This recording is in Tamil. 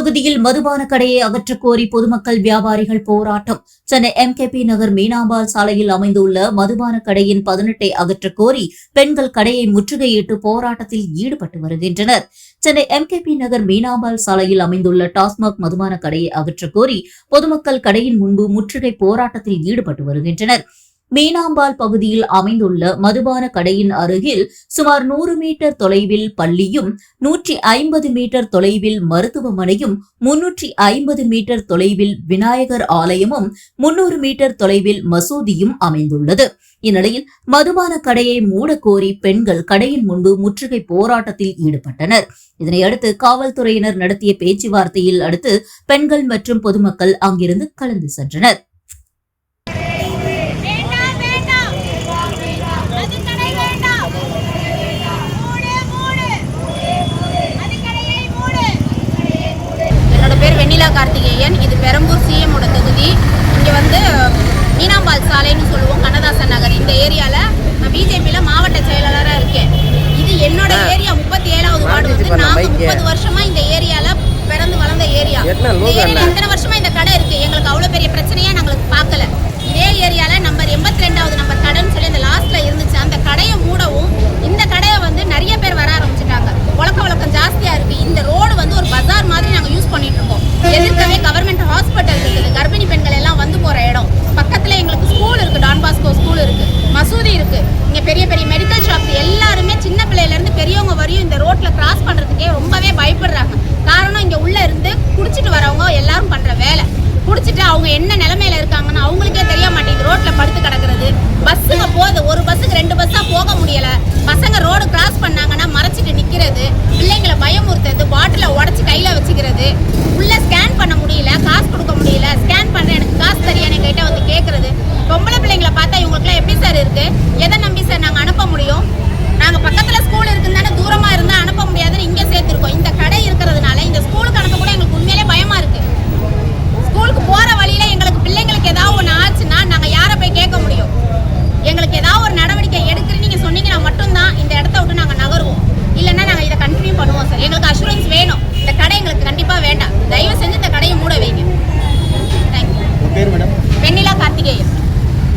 பகுதியில் மதுபான கடையை அகற்றக் கோரி பொதுமக்கள் வியாபாரிகள் போராட்டம். சென்னை எம்கேபி நகர் மீனாம்பாள் சாலையில் அமைந்துள்ள மதுபான கடையின் 18 அகற்றக் கோரி பெண்கள் கடையை முற்றுகையிட்டு போராட்டத்தில் ஈடுபட்டு வருகின்றனர். சென்னை எம்கேபி நகர் மீனாம்பாள் சாலையில் அமைந்துள்ள டாஸ்மாக் மதுபான கடையை அகற்றக் கோரி பொதுமக்கள் கடையின் முன்பு முற்றுகை போராட்டத்தில் ஈடுபட்டு வருகின்றனர். மீனாம்பாள் பகுதியில் அமைந்துள்ள மதுபான கடையின் அருகில் சுமார் 100 மீட்டர் தொலைவில் பள்ளியும், 150 மீட்டர் தொலைவில் மருத்துவமனையும், 350 மீட்டர் தொலைவில் விநாயகர் ஆலயமும், 300 மீட்டர் தொலைவில் மசூதியும் அமைந்துள்ளது. இந்நிலையில் மதுபான கடையை மூடக்கோரி பெண்கள் கடையின் முன்பு முற்றுகை போராட்டத்தில் ஈடுபட்டனர். இதனையடுத்து காவல்துறையினர் நடத்திய பேச்சுவார்த்தையில் அடுத்து பெண்கள் மற்றும் பொதுமக்கள் அங்கிருந்து கலந்து சென்றனர். கார்த்திகேயன், இது பெரம்பூர் சிஎம் ஓட தொகுதி. இங்கே வந்து மீனாம்பாள் சாலைன்னு சொல்லுவோம், கண்ணதாசன் நகர். இந்த ஏரியாவில் நான் பிஜேபியில் மாவட்ட செயலாளராக இருக்கேன். இது என்னோட ஏரியா, 37வது வார்டு. வந்து நாங்கள் 30 வருஷமா இந்த ஏரியாவில் பிறந்து வளர்ந்த ஏரியா. எத்தனை வருஷமா இந்த கடை இருக்கு, எங்களுக்கு அவ்வளோ பெரிய பிரச்சனையா நாங்களுக்கு பார்க்கல. இதே ஏரியாவில் நம்பர் 82வது நம்பர் கடைன்னு சொல்லி அந்த லாஸ்ட்ல இருந்துச்சு. அந்த கடையை மூடவும் இந்த கடையை வந்து நிறைய பேர் வர ஆரம்பிச்சுட்டாங்க. புழக்க வழக்கம் ஜாஸ்தியா இருக்கு. இந்த ரோடு வந்து ஒரு பஜார் மாதிரி நாங்கள் யூஸ் பண்ணிட்டு இருக்கோம். எதிர்க்கவே கவர்மெண்ட் ஹாஸ்பிட்டல் இருக்குது, கர்ப்பிணி பெண்கள் எல்லாம் வந்து போற இடம். பக்கத்துல எங்களுக்கு ஸ்கூல் இருக்கு, டான் பாஸ்கோ ஸ்கூல் இருக்கு, மசூதி இருக்கு. இங்க பெரிய பெரிய மெடிக்கல் ஷாப்ஸ். எல்லாருமே சின்ன பிள்ளையில இருந்து பெரியவங்க வரையும் இந்த ரோட்ல கிராஸ் பண்றதுக்கே ரொம்பவே பயப்படுறாங்க. காரணம் இங்க உள்ள இருந்து குடிச்சிட்டு வரவங்க எல்லாரும் பண்ற வேலை. குடிச்சிட்டு அவங்க என்ன நிலைமையில இருக்காங்கன்னு அவங்களுக்கே தெரிய மாட்டேங்குது. ரோட்ல படுத்து கிடக்குறது. பஸ்ஸுங்க போகுது, ஒரு பஸ்ஸுக்கு 2 பஸ்ஸா போக முடியல. பசங்க ரோடு கிராஸ் பண்ணாங்கன்னா மறைச்சிட்டு நிக்கிறது, பிள்ளைங்களை பயமுறுத்துறது, பாட்டில உடச்சி கையில வச்சுக்கிறது, உள்ள ஸ்கேன் பண்ண முடியல, காசு கொடுக்க முடியல. ஸ்கேன் பண்றேன், எனக்கு காசு தெரியாது என்கிட்ட வந்து கேட்கறது. பொம்பளை பிள்ளைங்களை பார்த்தா இவங்களுக்குலாம் எப்படி சார் இருக்கு? எதை நம்பி சார் நாங்கள் அனுப்ப முடியும்? நாங்கள் பக்கத்துல ஸ்கூல் இருக்குன்னு தானே, தூரமா இருந்தா அனுப்ப முடியாதுன்னு இங்கே சேர்த்துருக்கோம். இந்த